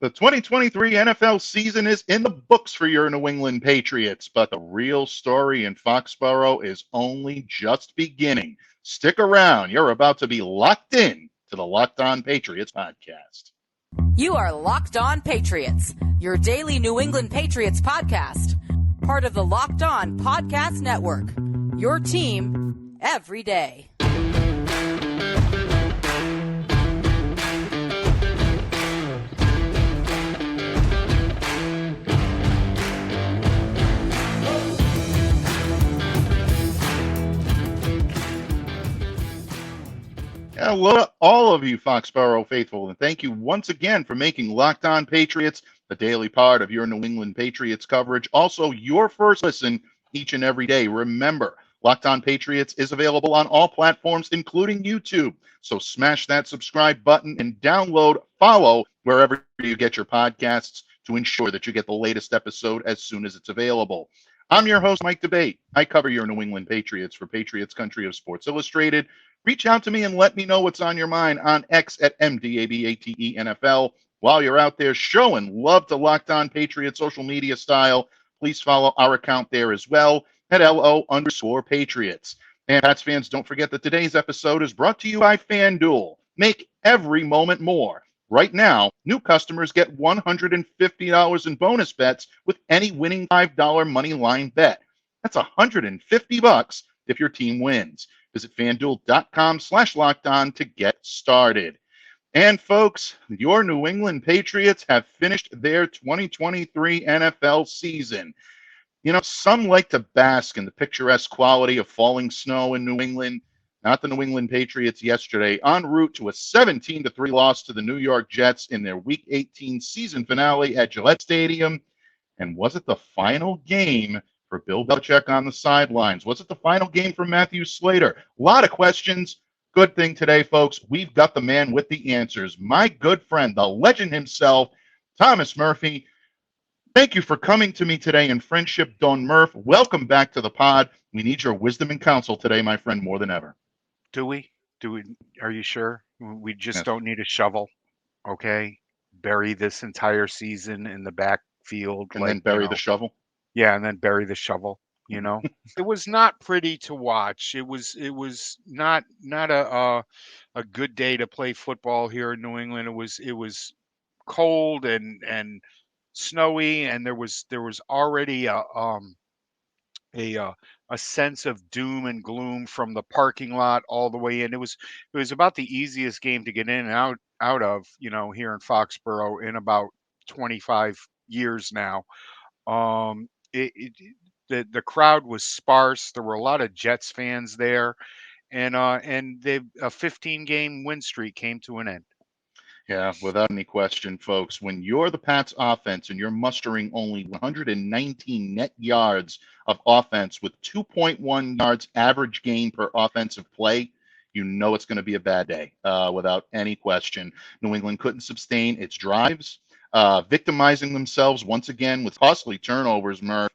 The 2023 NFL season is in the books for your New England Patriots, but the real story in Foxborough is only just beginning. Stick around. You're about to be locked in to the Locked On Patriots podcast. You are Locked On Patriots, your daily New England Patriots podcast. Part of the Locked On Podcast Network, your team every day. Hello to all of you Foxborough faithful, and thank you once again for making Locked On Patriots the daily part of your New England Patriots coverage. Also, your first listen each and every day. Remember, Locked On Patriots is available on all platforms, including YouTube. So smash that subscribe button and download, follow wherever you get your podcasts to ensure that you get the latest episode as soon as it's available. I'm your host, Mike Debate. I cover your New England Patriots for Patriots Country of Sports Illustrated. Reach out to me and let me know what's on your mind on X at MDABATENFL. While you're out there showing love to Locked On Patriots social media style, please follow our account there as well at LO_Patriots. And Pats fans, don't forget that today's episode is brought to you by FanDuel. Make every moment more. Right now, new customers get $150 in bonus bets with any winning $5 money line bet. That's $150 if your team wins. Visit FanDuel.com/lockedon to get started. And folks, your New England Patriots have finished their 2023 NFL season. You know, some like to bask in the picturesque quality of falling snow in New England. Not the New England Patriots yesterday, en route to a 17-3 loss to the New York Jets in their Week 18 season finale at Gillette Stadium. And was it the final game for Bill Belichick on the sidelines? Was it the final game for Matthew Slater? A lot of questions. Good thing today, folks, we've got the man with the answers. My good friend, the legend himself, Thomas Murphy. Thank you for coming to me today in friendship, Don Murph. Welcome back to the pod. We need your wisdom and counsel today, my friend, more than ever. Do we? Are you sure? We just don't need a shovel, okay? Bury this entire season in the backfield. And then bury the shovel? Yeah, and then bury the shovel, you know? It was not pretty to watch. It was not a good day to play football here in New England. It was cold and snowy, and there was already a sense of doom and gloom from the parking lot all the way in. It was about the easiest game to get in and out of, you know, here in Foxborough in about 25 years now. The crowd was sparse. There were a lot of Jets fans there, and a 15-game win streak came to an end. Yeah, without any question, folks. When you're the Pats offense and you're mustering only 119 net yards of offense with 2.1 yards average gain per offensive play, you know it's going to be a bad day, without any question. New England couldn't sustain its drives, victimizing themselves once again with costly turnovers, Murph.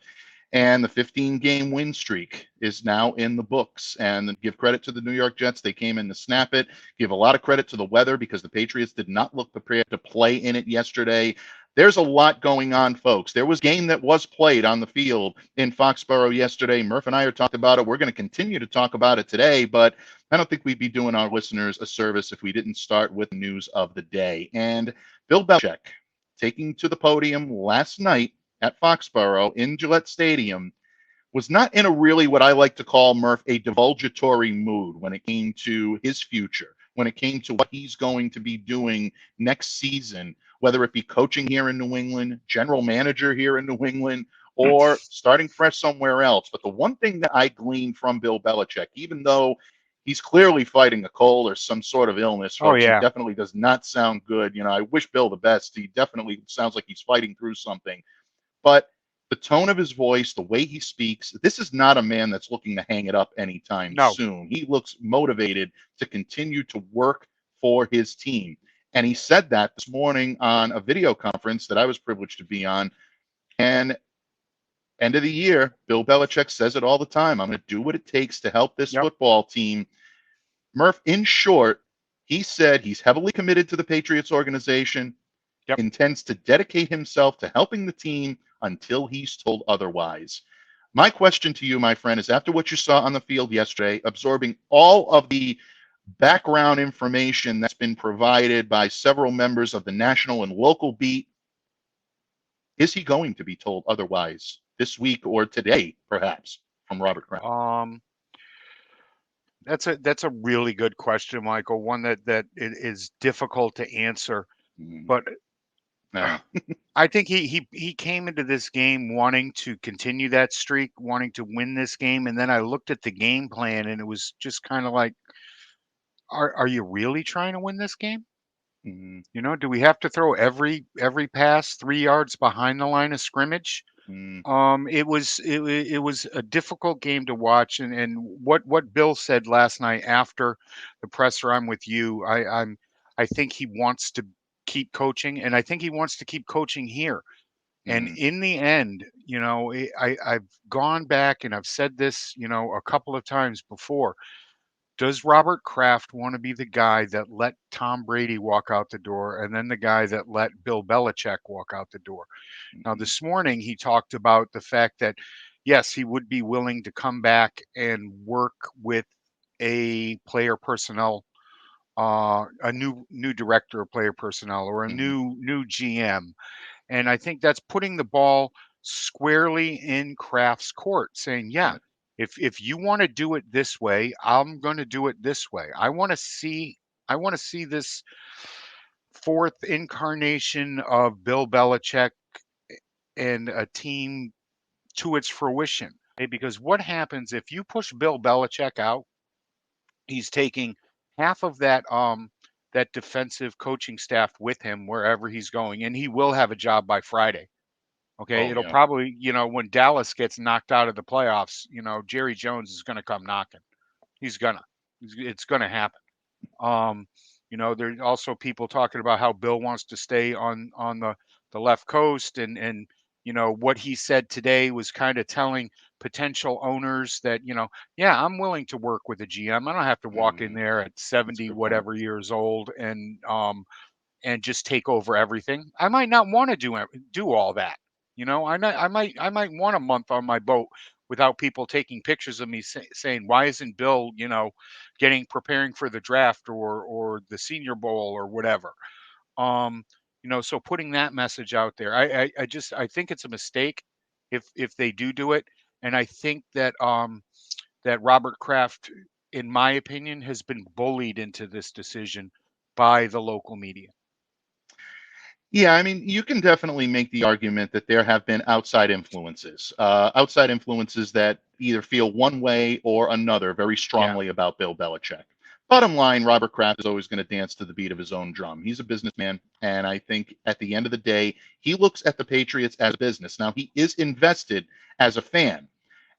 And the 15-game win streak is now in the books. And give credit to the New York Jets. They came in to snap it. Give a lot of credit to the weather because the Patriots did not look prepared to play in it yesterday. There's a lot going on, folks. There was a game that was played on the field in Foxborough yesterday. Murph and I are talking about it. We're going to continue to talk about it today, but I don't think we'd be doing our listeners a service if we didn't start with the news of the day. And Bill Belichick taking to the podium last night at Foxborough in Gillette Stadium was not in a really what I like to call, Murph, a divulgatory mood when it came to his future, when it came to what he's going to be doing next season, whether it be coaching here in New England, general manager here in New England, or starting fresh somewhere else. But the one thing that I gleaned from Bill Belichick, even though he's clearly fighting a cold or some sort of illness, folks, he definitely does not sound good. You know, I wish Bill the best. He definitely sounds like he's fighting through something. But the tone of his voice, the way he speaks, this is not a man that's looking to hang it up anytime soon. He looks motivated to continue to work for his team. And he said that this morning on a video conference that I was privileged to be on. And end of the year, Bill Belichick says it all the time. I'm going to do what it takes to help this football team. Murph, in short, he said he's heavily committed to the Patriots organization. Yep. intends to dedicate himself to helping the team until he's told otherwise. My question to you, my friend, is after what you saw on the field yesterday, absorbing all of the background information that's been provided by several members of the national and local beat, is he going to be told otherwise this week or today, perhaps, from Robert Kraft? That's a really good question, Michael. One that is difficult to answer, but I think he came into this game wanting to continue that streak, wanting to win this game, and then I looked at the game plan, and it was just kind of like, are you really trying to win this game? Mm-hmm. You know, do we have to throw every pass 3 yards behind the line of scrimmage? It was a difficult game to watch, and what Bill said last night after the presser, I'm with you. I think he wants to keep coaching, and I think he wants to keep coaching here. And in the end, you know, I've gone back and I've said this, you know, a couple of times before. Does Robert Kraft want to be the guy that let Tom Brady walk out the door and then the guy that let Bill Belichick walk out the door? Now, this morning he talked about the fact that, yes, he would be willing to come back and work with a player personnel, a new director of player personnel, or a new GM. And I think that's putting the ball squarely in Kraft's court, saying, yeah, if you want to do it this way, I'm going to do it this way. I want to see this fourth incarnation of Bill Belichick and a team to its fruition. Okay? Because what happens if you push Bill Belichick out? He's taking half of that defensive coaching staff with him wherever he's going, and he will have a job by Friday. Okay, it'll probably, you know, when Dallas gets knocked out of the playoffs, you know, Jerry Jones is going to come knocking. It's going to happen. You know, there's also people talking about how Bill wants to stay on the left coast, and you know what he said today was kind of telling potential owners that, you know, yeah, I'm willing to work with a GM. I don't have to walk in there at 70 whatever years old and just take over everything. I might not want to do all that. You know, I might want a month on my boat without people taking pictures of me saying, why isn't Bill, you know, preparing for the draft or the Senior Bowl or whatever. You know, so putting that message out there, I think it's a mistake if they do it, and I think that that Robert Kraft, in my opinion, has been bullied into this decision by the local media. Yeah, I mean, you can definitely make the argument that there have been outside influences that either feel one way or another very strongly about Bill Belichick. Bottom line, Robert Kraft is always going to dance to the beat of his own drum. He's a businessman, and I think at the end of the day, he looks at the Patriots as a business. Now, he is invested as a fan,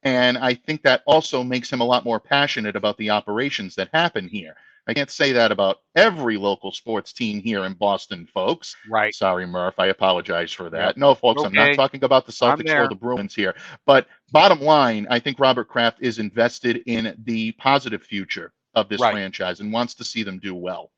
and I think that also makes him a lot more passionate about the operations that happen here. I can't say that about every local sports team here in Boston, folks. Right. Sorry, Murph. I apologize for that. Yep. No, folks, I'm not talking about the Celtics or the Bruins here. But bottom line, I think Robert Kraft is invested in the positive future of this franchise and wants to see them do well.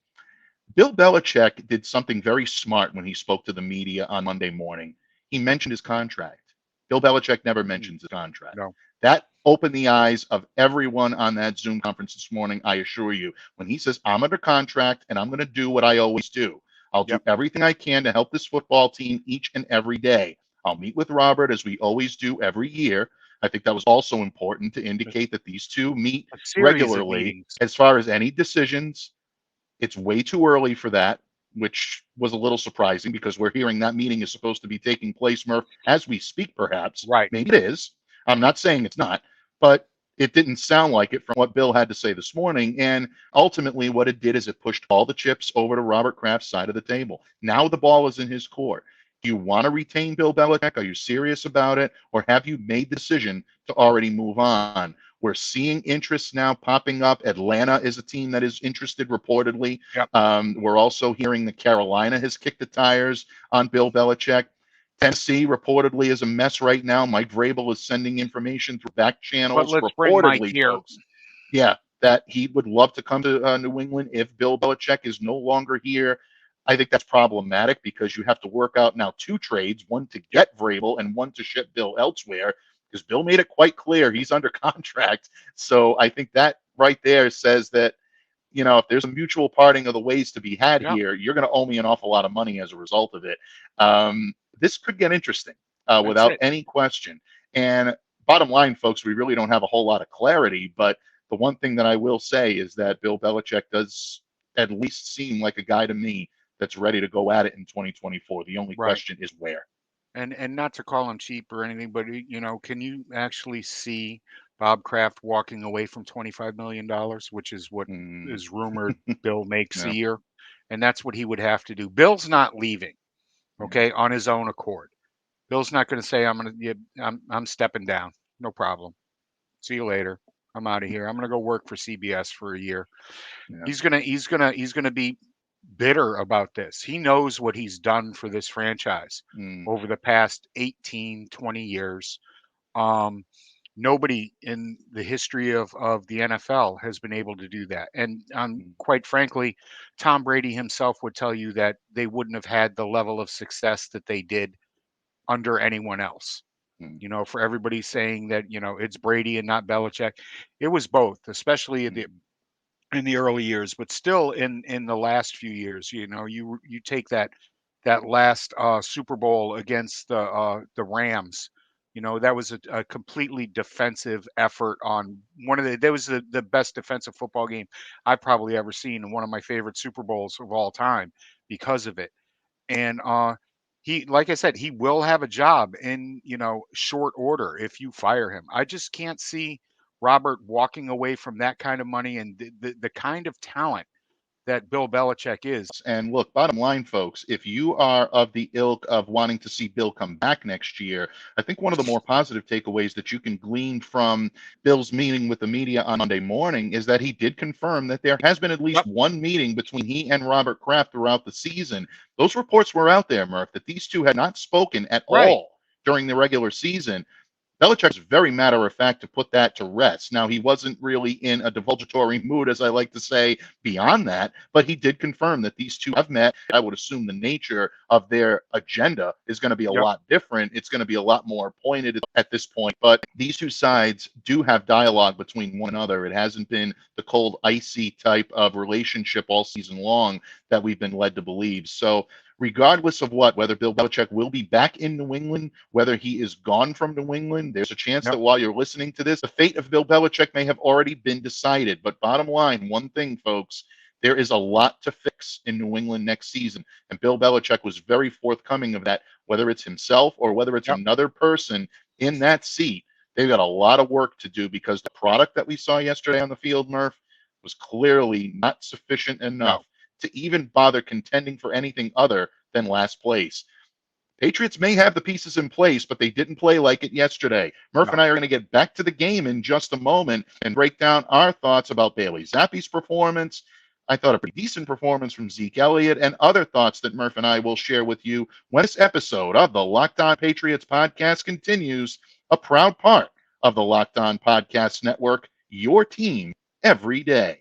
Bill Belichick did something very smart when he spoke to the media on Monday morning. He mentioned his contract. Bill Belichick never mentions his contract. No. That opened the eyes of everyone on that Zoom conference this morning, I assure you. When he says, I'm under contract and I'm going to do what I always do. I'll do everything I can to help this football team each and every day. I'll meet with Robert as we always do every year. I think that was also important to indicate that these two meet regularly. As far as any decisions, it's way too early for that, which was a little surprising because we're hearing that meeting is supposed to be taking place, Murph, as we speak, perhaps. Right. Maybe it is. I'm not saying it's not, but it didn't sound like it from what Bill had to say this morning. And ultimately, what it did is it pushed all the chips over to Robert Kraft's side of the table. Now the ball is in his court. Do you want to retain Bill Belichick? Are you serious about it? Or have you made the decision to already move on? We're seeing interest now popping up. Atlanta is a team that is interested, reportedly. We're also hearing that Carolina has kicked the tires on Bill Belichick. Tennessee reportedly is a mess right now. Mike Vrabel is sending information through back channels. But let's bring Mike here. Folks. Yeah, that he would love to come to New England if Bill Belichick is no longer here. I think that's problematic because you have to work out now 2 trades, one to get Vrabel and one to ship Bill elsewhere, because Bill made it quite clear he's under contract. So I think that right there says that, if there's a mutual parting of the ways to be had here, you're going to owe me an awful lot of money as a result of it. This could get interesting without any question. And bottom line, folks, we really don't have a whole lot of clarity, but the one thing that I will say is that Bill Belichick does at least seem like a guy to me that's ready to go at it in 2024. The only question is where. And not to call him cheap or anything, but can you actually see Bob Kraft walking away from $25 million, which is what is rumored Bill makes a year? And that's what he would have to do. Bill's not leaving, okay, on his own accord. Bill's not going to say, I'm stepping down. No problem. See you later. I'm out of here. I'm going to go work for CBS for a year. Yeah. He's going to be bitter about this. He knows what he's done for this franchise over the past 18, 20 years. Nobody in the history of the NFL has been able to do that. And quite frankly, Tom Brady himself would tell you that they wouldn't have had the level of success that they did under anyone else. For everybody saying that, it's Brady and not Belichick. It was both, especially in the early years, but still in the last few years, you take that last Super Bowl against the Rams. That was a completely defensive effort on that was the best defensive football game I've probably ever seen, and one of my favorite Super Bowls of all time because of it. And he, like I said, he will have a job in, short order if you fire him. I just can't see Robert walking away from that kind of money and the kind of talent that Bill Belichick is. And look, bottom line, folks, if you are of the ilk of wanting to see Bill come back next year, I think one of the more positive takeaways that you can glean from Bill's meeting with the media on Monday morning is that he did confirm that there has been at least one meeting between he and Robert Kraft throughout the season. Those reports were out there, Murph, that these two had not spoken at all during the regular season. Belichick's very matter of fact to put that to rest. Now, he wasn't really in a divulgatory mood, as I like to say, beyond that, but he did confirm that these two have met. I would assume the nature of their agenda is going to be a lot different. It's going to be a lot more pointed at this point, but these two sides do have dialogue between one another. It hasn't been the cold, icy type of relationship all season long that we've been led to believe. So regardless of whether Bill Belichick will be back in New England, whether he is gone from New England, there's a chance that while you're listening to this, the fate of Bill Belichick may have already been decided. But bottom line, one thing, folks, there is a lot to fix in New England next season. And Bill Belichick was very forthcoming of that, whether it's himself or whether it's another person in that seat. They've got a lot of work to do because the product that we saw yesterday on the field, Murph, was clearly not sufficient enough to even bother contending for anything other than last place. Patriots may have the pieces in place, but they didn't play like it yesterday. Murph and I are going to get back to the game in just a moment and break down our thoughts about Bailey Zappe's performance. I thought a pretty decent performance from Zeke Elliott, and other thoughts that Murph and I will share with you when this episode of the Locked On Patriots podcast continues, a proud part of the Locked On Podcast Network, your team every day.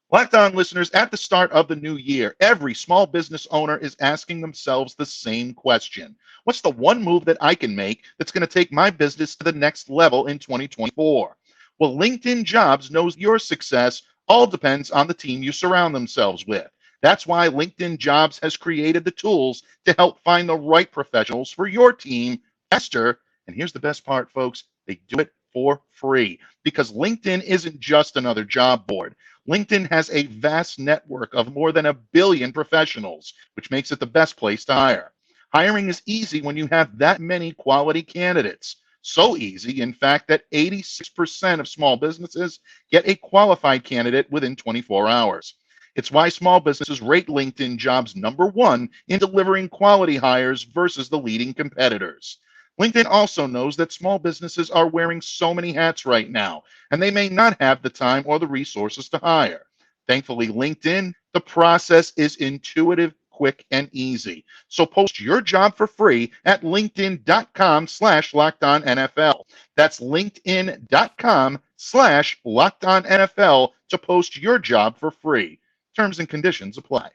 Locked On listeners, at the start of the new year, every small business owner is asking themselves the same question. What's the one move that I can make that's going to take my business to the next level in 2024? Well, LinkedIn Jobs knows your success all depends on the team you surround themselves with. That's why LinkedIn Jobs has created the tools to help find the right professionals for your team faster. And here's the best part, folks. They do it for free because LinkedIn isn't just another job board. LinkedIn has a vast network of more than 1 billion professionals, which makes it the best place to hire. Hiring is easy when you have that many quality candidates. So easy, in fact, that 86% of small businesses get a qualified candidate within 24 hours. It's why small businesses rate LinkedIn Jobs #1 in delivering quality hires versus the leading competitors. LinkedIn also knows that small businesses are wearing so many hats right now, and they may not have the time or the resources to hire. Thankfully, LinkedIn, the process is intuitive, quick, and easy. So post your job for free at linkedin.com/LockedOnNFL. That's linkedin.com/LockedOnNFL to post your job for free. Terms and conditions apply.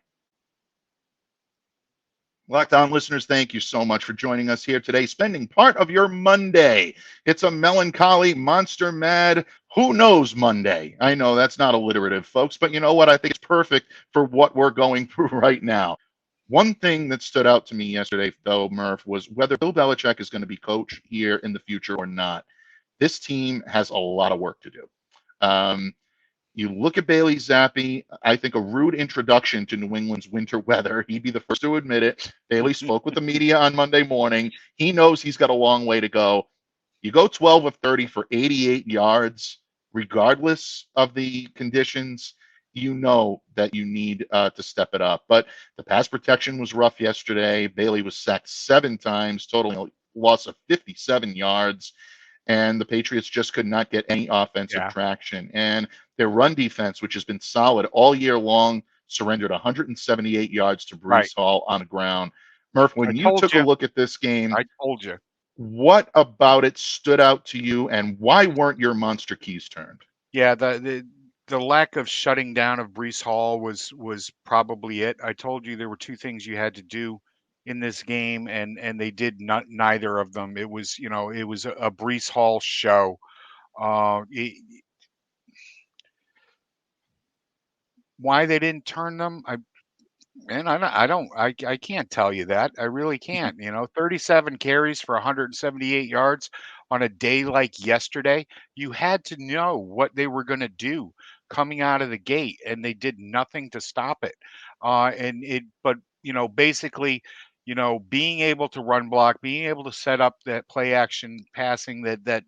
Locked On listeners, thank you so much for joining us here today, spending part of your Monday. It's a melancholy, monster mad, who knows Monday. I know that's not alliterative, folks, but you know what? I think it's perfect for what we're going through right now. One thing that stood out to me yesterday, though, Murph, was whether Bill Belichick is going to be coach here in the future or not. This team has a lot of work to do. You look at Bailey Zappe, I think a rude introduction to New England's winter weather. He'd be the first to admit it. Bailey spoke with the media on Monday morning. He knows he's got a long way to go. You go 12 of 30 for 88 yards, regardless of the conditions. You know that you need to step it up. But the pass protection was rough yesterday. Bailey was sacked 7 times, totaling a loss of 57 yards. And the Patriots just could not get any offensive traction. And their run defense, which has been solid all year long, surrendered 178 yards to Breece Hall on the ground. Murph, when you took a look at this game, I told you. What about it stood out to you, and why weren't your monster keys turned? Yeah, the lack of shutting down of Breece Hall was probably it. I told you there were 2 things you had to do in this game, and they did neither of them. It was it was a Breece Hall show. Why they didn't turn them, I can't tell you that. I really can't. 37 carries for 178 yards on a day like yesterday. You had to know what they were going to do coming out of the gate, and they did nothing to stop it. But basically, being able to run block, being able to set up that play action passing that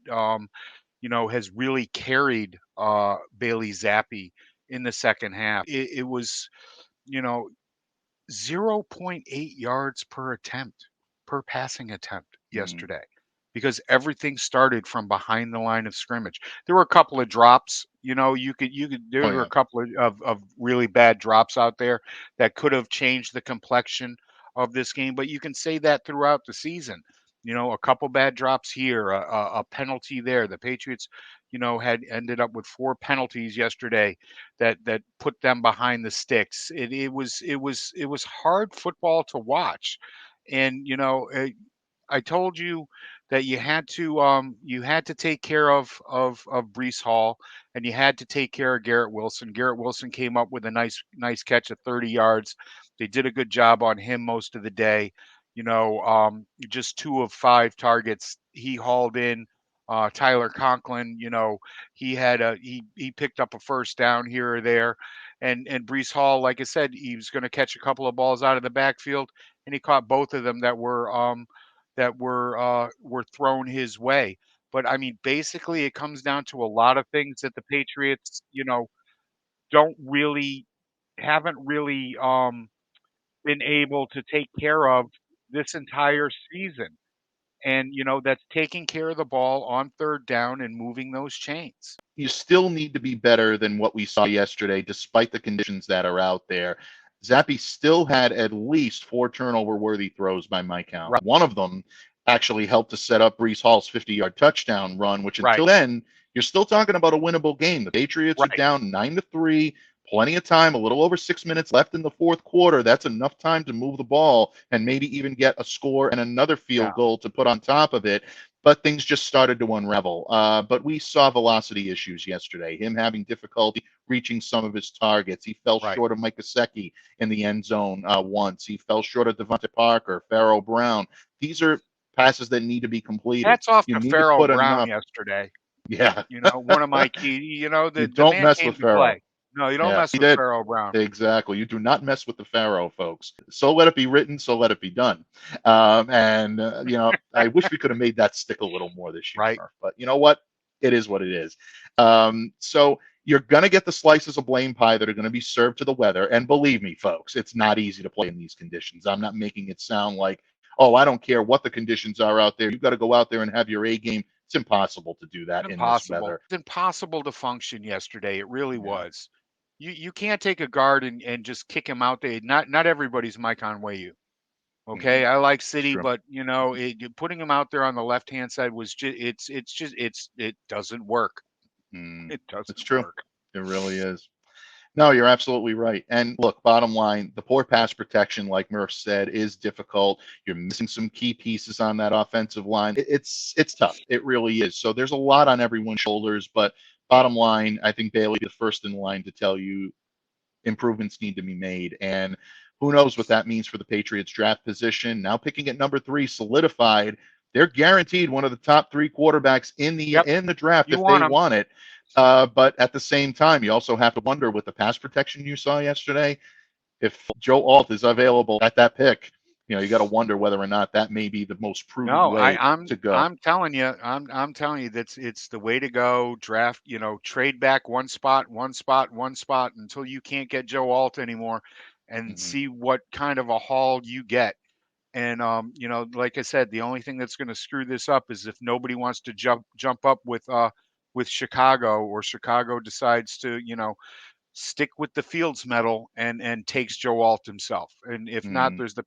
has really carried Bailey Zappe in the second half. It was, 0.8 yards per passing attempt yesterday, because everything started from behind the line of scrimmage. There were a couple of drops, there were a couple of really bad drops out there that could have changed the complexion of this game, but you can say that throughout the season. A couple bad drops here, a penalty there. The Patriots, had ended up with 4 penalties yesterday that put them behind the sticks. It was hard football to watch, and I told you that you had to take care of Breece Hall, and you had to take care of Garrett Wilson. Garrett Wilson came up with a nice catch of 30 yards. They did a good job on him most of the day. Just 2 of 5 targets he hauled in. Tyler Conklin, he picked up a first down here or there, and Breece Hall, like I said, he was going to catch a couple of balls out of the backfield, and he caught both of them that were thrown his way. But I mean, basically, it comes down to a lot of things that the Patriots, haven't really been able to take care of this entire season. And, that's taking care of the ball on 3rd down and moving those chains. You still need to be better than what we saw yesterday, despite the conditions that are out there. Zappe still had at least 4 turnover-worthy throws by my count. Right. One of them actually helped to set up Breece Hall's 50-yard touchdown run, which until then, you're still talking about a winnable game. The Patriots are down 9-3. Plenty of time, a little over 6 minutes left in the 4th quarter. That's enough time to move the ball and maybe even get a score and another field goal to put on top of it. But things just started to unravel. But we saw velocity issues yesterday, him having difficulty reaching some of his targets. He fell short of Mike Gesicki in the end zone once. He fell short of Devontae Parker, Pharaoh Brown. These are passes that need to be completed. That's off to Pharaoh Brown yesterday. Yeah. One of my key, the don't man mess came with to Pharaoh. play. No, you don't mess with Pharaoh Brown. Exactly. You do not mess with the Pharaoh, folks. So let it be written, so let it be done. I wish we could have made that stick a little more this year. Right. But you know what? It is what it is. So you're going to get the slices of blame pie that are going to be served to the weather. And believe me, folks, it's not easy to play in these conditions. I'm not making it sound like, oh, I don't care what the conditions are out there. You've got to go out there and have your A game. It's impossible to do that in this weather. It's impossible to function yesterday. It really was. You can't take a guard and just kick him out there. Not everybody's Mike Onweyu. Okay, I like City, but putting him out there on the left-hand side was it doesn't work. It doesn't. It's true. work. It really is. No, you're absolutely right. And look, bottom line, the poor pass protection, like Murph said, is difficult. You're missing some key pieces on that offensive line. It's tough. It really is. So there's a lot on everyone's shoulders. But bottom line, I think Bailey is first in line to tell you improvements need to be made. And who knows what that means for the Patriots draft position. Now picking at number 3, solidified. They're guaranteed one of the top 3 quarterbacks in the Yep. draft You if want they 'em. want it. But at the same time, you also have to wonder with the pass protection you saw yesterday, if Joe Alt is available at that pick, you got to wonder whether or not that may be the most prudent No, way to go. I'm telling you, I'm telling you that's it's the way to go. Draft, trade back one spot until you can't get Joe Alt anymore, and Mhm. see what kind of a haul you get. And like I said, the only thing that's going to screw this up is if nobody wants to jump up with Chicago, or Chicago decides to stick with the Fields medal and takes Joe Alt himself. And if not, Mm. there's the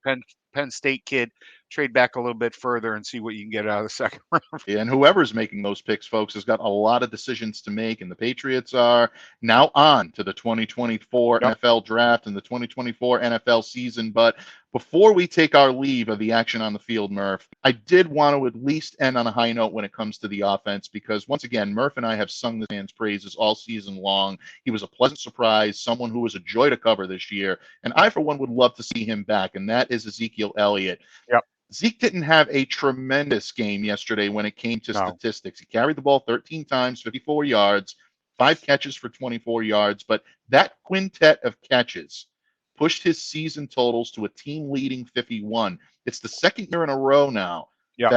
Penn State kid. Trade back a little bit further and see what you can get out of the second round. And whoever's making those picks, folks, has got a lot of decisions to make. And the Patriots are now on to the 2024 Yep. NFL draft and the 2024 NFL season. But before we take our leave of the action on the field, Murph, I did want to at least end on a high note when it comes to the offense, because once again, Murph and I have sung the man's praises all season long. He was a pleasant surprise, someone who was a joy to cover this year. And I, for one, would love to see him back, and that is Ezekiel Elliott. Yep. Zeke didn't have a tremendous game yesterday when it came to No. statistics. He carried the ball 13 times, 54 yards, 5 catches for 24 yards, but that quintet of catches pushed his season totals to a team-leading 51. It's the second year in a row now Yep.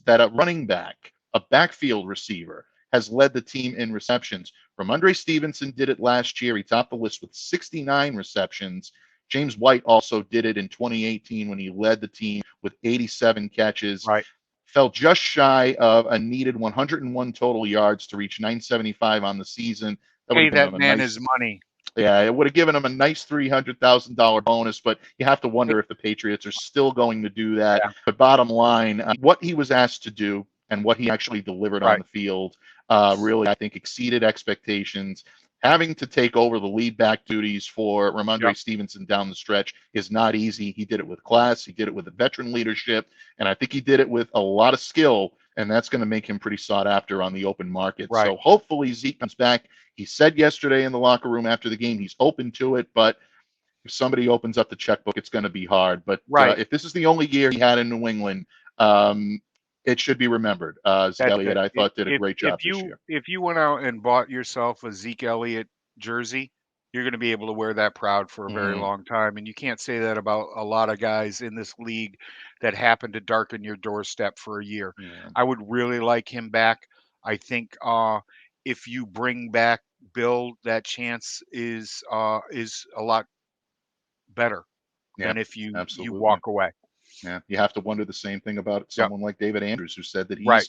that a running back, a backfield receiver, has led the team in receptions. Ramondre Stevenson did it last year. He topped the list with 69 receptions. James White also did it in 2018 when he led the team with 87 catches. Right. Fell just shy of a needed 101 total yards to reach 975 on the season. Pay that him a man nice, his money. yeah, it would have given him a nice $300,000 bonus, but you have to wonder if the Patriots are still going to do that. Yeah. But bottom line, what he was asked to do and what he actually delivered on Right. the field really, I think, exceeded expectations. Having to take over the lead back duties for Ramondre Yep. Stevenson down the stretch is not easy. He did it with class. He did it with a veteran leadership. And I think he did it with a lot of skill. And that's going to make him pretty sought after on the open market. Right. So hopefully Zeke comes back. He said yesterday in the locker room after the game he's open to it. But if somebody opens up the checkbook, it's going to be hard. But Right. If this is the only year he had in New England, it should be remembered. Zeke Elliott, I thought, did a great job this year. If you went out and bought yourself a Zeke Elliott jersey, you're going to be able to wear that proud for a very long time. And you can't say that about a lot of guys in this league that happen to darken your doorstep for a year. Yeah. I would really like him back. I think if you bring back Bill, that chance is a lot better than if you walk away. Yeah, you have to wonder the same thing about someone like David Andrews, who said that he's Right.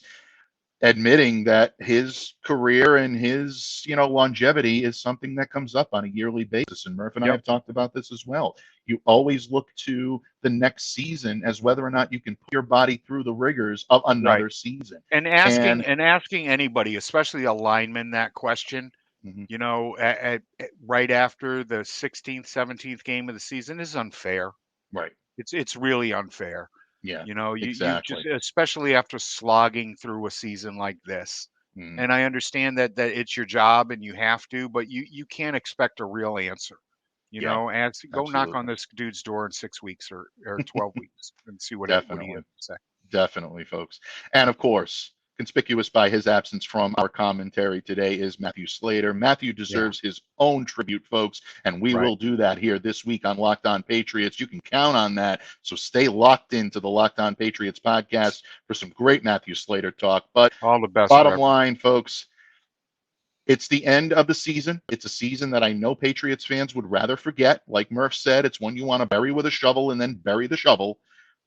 admitting that his career and his longevity is something that comes up on a yearly basis. And Murph and I have talked about this as well. You always look to the next season as whether or not you can put your body through the rigors of another season. And asking anybody, especially a lineman, that question, at right after the 16th, 17th game of the season is unfair. Right. It's really unfair. Yeah. You exactly. just, especially after slogging through a season like this. And I understand that it's your job and you have to, but you can't expect a real answer. Go knock on this dude's door in 6 weeks or 12 weeks and see what he has to say. Definitely, folks. And of course, conspicuous by his absence from our commentary today is Matthew Slater. Matthew deserves his own tribute, folks, and we will do that here this week on Locked On Patriots. You can count on that. So stay locked into the Locked On Patriots podcast for some great Matthew Slater talk. But all the best. Bottom line, folks, it's the end of the season. It's a season that I know Patriots fans would rather forget. Like Murph said, it's one you want to bury with a shovel and then bury the shovel.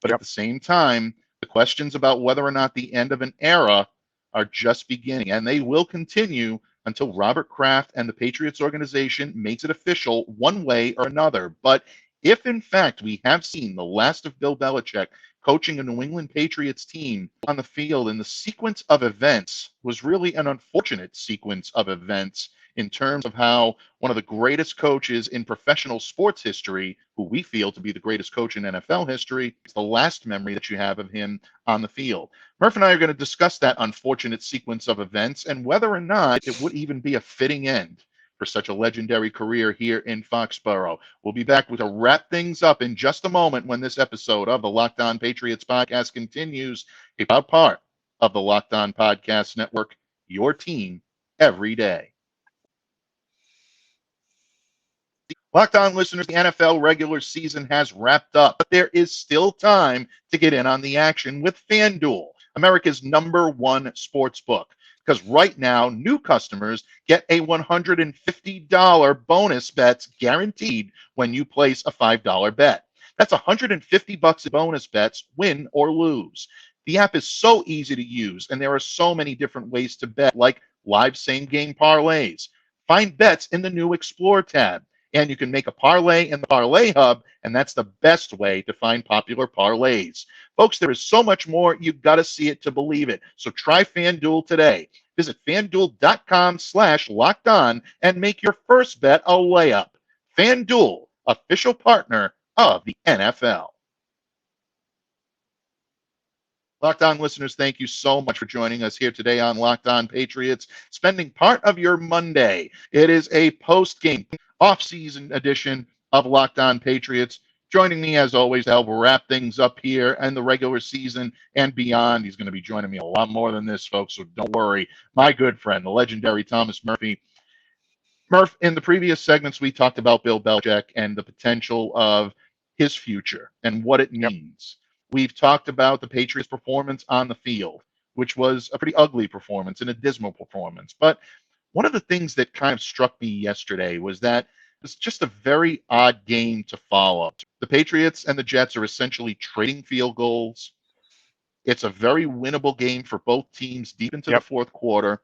But at the same time, the questions about whether or not the end of an era are just beginning, and they will continue until Robert Kraft and the Patriots organization makes it official one way or another. But if, in fact, we have seen the last of Bill Belichick coaching a New England Patriots team on the field, and the sequence of events was really an unfortunate sequence of events in terms of how one of the greatest coaches in professional sports history, who we feel to be the greatest coach in NFL history, is the last memory that you have of him on the field. Murph and I are going to discuss that unfortunate sequence of events and whether or not it would even be a fitting end for such a legendary career here in Foxborough. We'll be back to wrap things up in just a moment when this episode of the Locked On Patriots podcast continues, a proud part of the Locked On Podcast Network, your team every day. Locked On listeners, the NFL regular season has wrapped up, but there is still time to get in on the action with FanDuel, America's #1 sportsbook. Because right now, new customers get a $150 bonus bets guaranteed when you place a $5 bet. That's $150 in bonus bets, win or lose. The app is so easy to use, and there are so many different ways to bet, like live same-game parlays. Find bets in the new Explore tab, and you can make a parlay in the Parlay Hub, and that's the best way to find popular parlays. Folks, there is so much more. You've got to see it to believe it. So try FanDuel today. Visit FanDuel.com/lockedon and make your first bet a layup. FanDuel, official partner of the NFL. Locked On listeners, thank you so much for joining us here today on Locked On Patriots, spending part of your Monday. It is a post-game, off-season edition of Locked On Patriots. Joining me, as always, to help wrap things up here and the regular season and beyond. He's going to be joining me a lot more than this, folks, so don't worry. My good friend, the legendary Thomas Murphy. Murph, in the previous segments, we talked about Bill Belichick and the potential of his future and what it means. We've talked about the Patriots' performance on the field, which was a pretty ugly performance and a dismal performance. But one of the things that kind of struck me yesterday was that it's just a very odd game to follow. The Patriots and the Jets are essentially trading field goals. It's a very winnable game for both teams deep into the fourth quarter.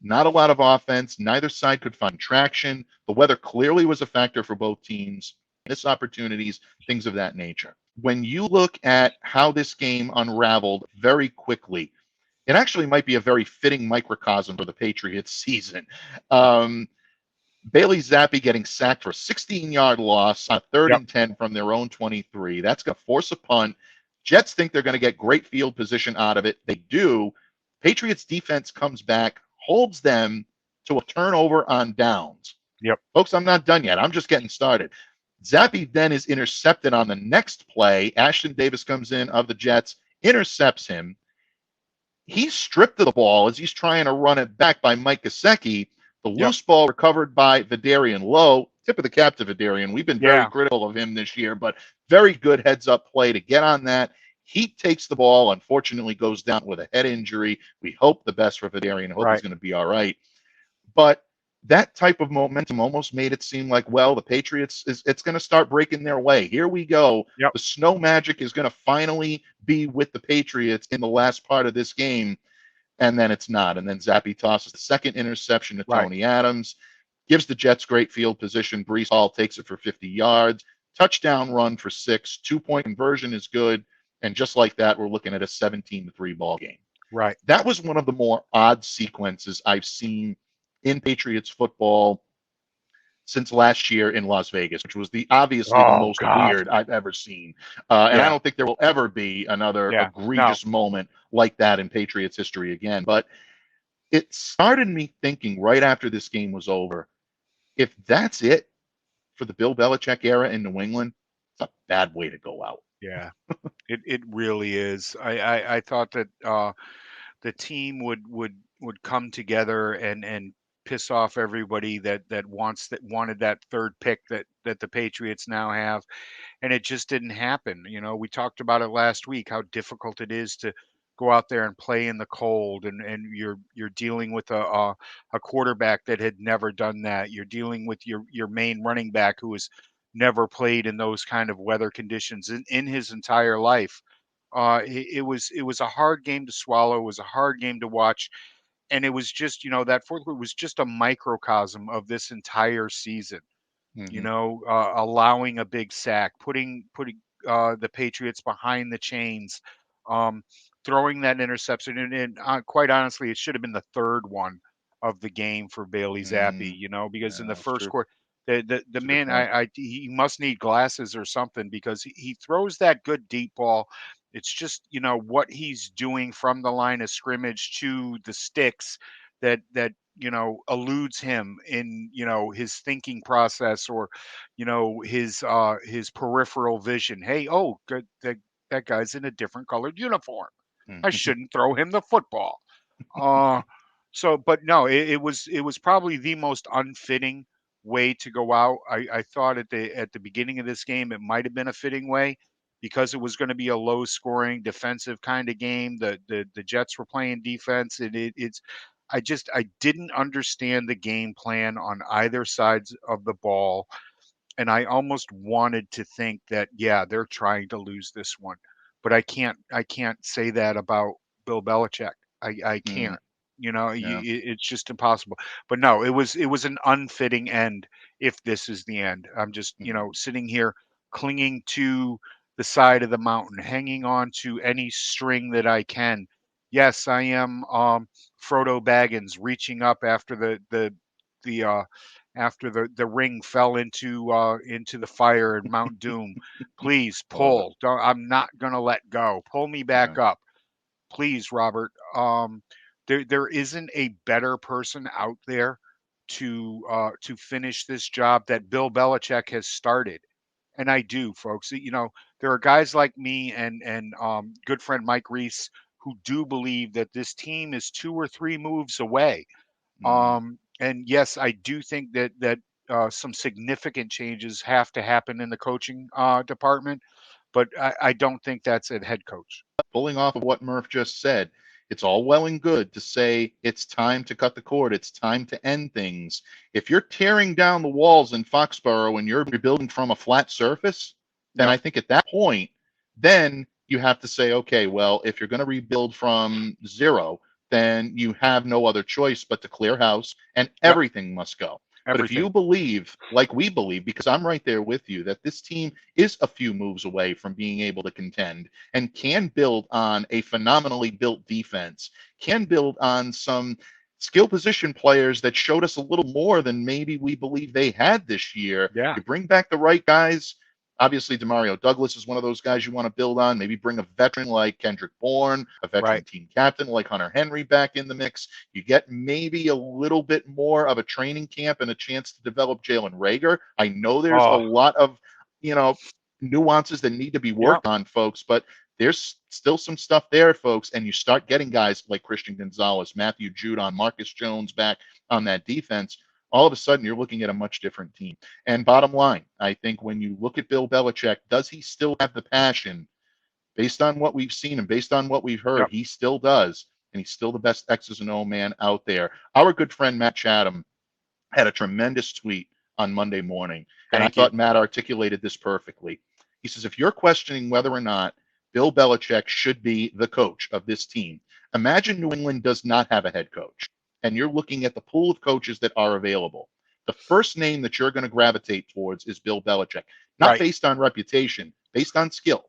Not a lot of offense. Neither side could find traction. The weather clearly was a factor for both teams. Missed opportunities, things of that nature. When you look at how this game unraveled very quickly, it actually might be a very fitting microcosm for the Patriots season. Bailey Zappe getting sacked for a 16-yard loss on a 3rd and 10 from their own 23. That's going to force a punt. Jets think they're going to get great field position out of it. They do. Patriots defense comes back, holds them to a turnover on downs. Folks, I'm not done yet. I'm just getting started. Zappe then is intercepted on the next play. Ashton Davis comes in of the Jets, intercepts him. He's stripped of the ball as he's trying to run it back by Mike Gesicki. The loose ball recovered by Vidarian Lowe. Tip of the cap to Vidarian. We've been very critical of him this year, but very good heads-up play to get on that. He takes the ball, unfortunately goes down with a head injury. We hope the best for Vidarian. Hope he's going to be all right. But that type of momentum almost made it seem like, well, the Patriots, it's going to start breaking their way. Here we go. The snow magic is going to finally be with the Patriots in the last part of this game. And then it's not. And then Zappe tosses the second interception to Tony Adams, gives the Jets great field position. Breece Hall takes it for 50 yards. Touchdown run for 6. 2-point conversion is good. And just like that, we're looking at a 17-3 ball game. That was one of the more odd sequences I've seen in Patriots football since last year in Las Vegas, which was obviously the most weird I've ever seen. And I don't think there will ever be another egregious moment like that in Patriots history again. But it started me thinking right after this game was over, if that's it for the Bill Belichick era in New England, it's a bad way to go out. It really is. I thought that the team would come together and piss off everybody that wanted that third pick that the Patriots now have, and it just didn't happen. You know, we talked about it last week, how difficult it is to go out there and play in the cold, and you're dealing with a quarterback that had never done that. You're dealing with your main running back who has never played in those kind of weather conditions in his entire life. It was a hard game to swallow. It was a hard game to watch. And it was just, that fourth quarter was just a microcosm of this entire season. Allowing a big sack, putting the Patriots behind the chains, throwing that interception, and quite honestly, it should have been the third one of the game for Bailey Zappe, because in the Yeah, that's first true. quarter, the That's a good man, point. he must need glasses or something, because he throws that good deep ball. It's just, what he's doing from the line of scrimmage to the sticks that eludes him in, his thinking process, or, his peripheral vision. Hey, oh, good, that guy's in a different colored uniform. I Mhm. shouldn't throw him the football. Uh, but no, it was probably the most unfitting way to go out. I thought at the beginning of this game it might have been a fitting way, because it was going to be a low scoring defensive kind of game. The Jets were playing defense, and I didn't understand the game plan on either sides of the ball, and I almost wanted to think that, yeah, they're trying to lose this one. But I can't say that about Bill Belichick. I Mm, can't. yeah. It's just impossible. But no, it was an unfitting end, if this is the end. I'm just, Mhm. sitting here clinging to the side of the mountain, hanging on to any string that I can. Yes, I am Frodo Baggins, reaching up the after the ring fell into the fire in Mount Doom. Please I love it. pull. Don't, I'm not gonna let go. Pull me Yeah. back up, please, Robert. There isn't a better person out there to finish this job that Bill Belichick has started. And I do, folks. There are guys like me and good friend Mike Reese who do believe that this team is 2 or 3 moves away. Mm. And yes, I do think that some significant changes have to happen in the coaching department, but I don't think that's at head coach. Pulling off of what Murph just said, it's all well and good to say it's time to cut the cord, it's time to end things. If you're tearing down the walls in Foxborough and you're rebuilding from a flat surface, then Yep, I think at that point, then you have to say, okay, well, if you're going to rebuild from zero, then you have no other choice but to clear house and yep, everything must go. But if you everything. believe, like we believe, because I'm right there with you, that this team is a few moves away from being able to contend and can build on a phenomenally built defense, can build on some skill position players that showed us a little more than maybe we believe they had this year. Yeah, You bring back the right guys. Obviously, Demario Douglas is one of those guys you want to build on. Maybe bring a veteran like Kendrick Bourne, a veteran right, team captain like Hunter Henry back in the mix. You get maybe a little bit more of a training camp and a chance to develop Jalen Rager. I know there's a oh, lot of, you know, nuances that need to be yep, worked on, folks, but there's still some stuff there, folks. And you start getting guys like Christian Gonzalez, Matthew Judon, Marcus Jones back on that defense. All of a sudden, you're looking at a much different team. And bottom line, I think when you look at Bill Belichick, does he still have the passion? Based on what we've seen and based on what we've heard, yep, he still does. And he's still the best X's and O man out there. Our good friend Matt Chatham had a tremendous tweet on Monday morning. And I thank you. thought Matt articulated this perfectly. He says, if you're questioning whether or not Bill Belichick should be the coach of this team, imagine New England does not have a head coach. And you're looking at the pool of coaches that are available. The first name that you're going to gravitate towards is Bill Belichick, not Right, based on reputation, based on skill.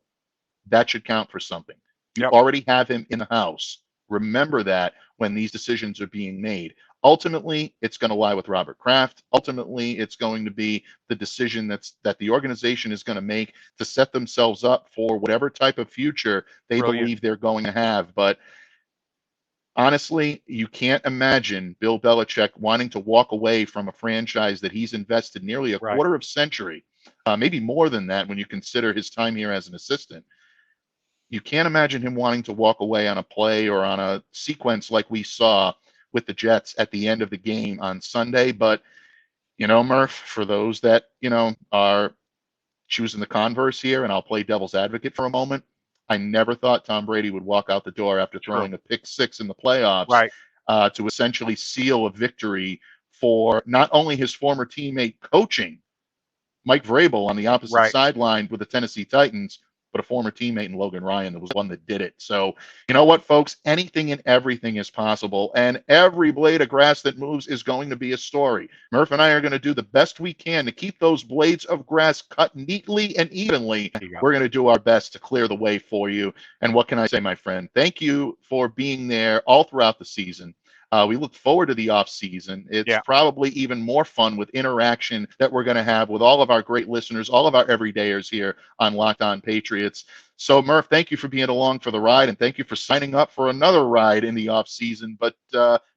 That should count for something. You yep, already have him in the house. Remember that when these decisions are being made. Ultimately, it's going to lie with Robert Kraft. Ultimately, it's going to be the decision that the organization is going to make to set themselves up for whatever type of future they brilliant. believe they're going to have. But honestly, you can't imagine Bill Belichick wanting to walk away from a franchise that he's invested nearly a Right, quarter of century, maybe more than that when you consider his time here as an assistant. You can't imagine him wanting to walk away on a play or on a sequence like we saw with the Jets at the end of the game on Sunday. But, Murph, for those that, are choosing the converse here, and I'll play devil's advocate for a moment, I never thought Tom Brady would walk out the door after true. throwing a pick six in the playoffs Right, to essentially seal a victory for not only his former teammate coaching Mike Vrabel on the opposite right. sideline with the Tennessee Titans, but a former teammate in Logan Ryan that was one that did it. So, you know what, folks? Anything and everything is possible, and every blade of grass that moves is going to be a story. Murph and I are going to do the best we can to keep those blades of grass cut neatly and evenly. There you go. We're going to do our best to clear the way for you. And what can I say, my friend? Thank you for being there all throughout the season. We look forward to the off season. It's Yeah. probably even more fun with interaction that we're going to have with all of our great listeners, all of our everydayers here on Locked On Patriots. So, Murph, thank you for being along for the ride, and thank you for signing up for another ride in the off season. But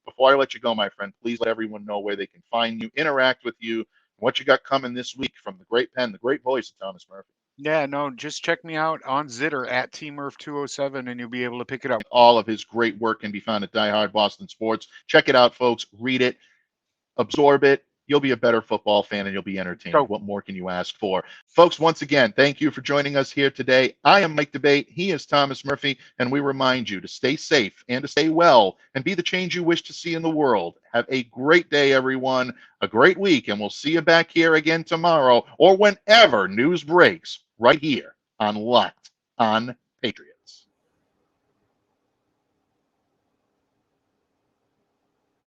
before I let you go, my friend, please let everyone know where they can find you, interact with you, what you got coming this week from the great pen, the great voice of Thomas Murphy. Yeah, no, just check me out on Zitter at TMurph207 and you'll be able to pick it up. All of his great work can be found at Die Hard Boston Sports. Check it out, folks. Read it, absorb it. You'll be a better football fan and you'll be entertained. So- What more can you ask for? Folks, once again, thank you for joining us here today. I am Mike Debate. He is Thomas Murphy. And we remind you to stay safe and to stay well and be the change you wish to see in the world. Have a great day, everyone. A great week. And we'll see you back here again tomorrow or whenever news breaks right here on Locked On Patriots.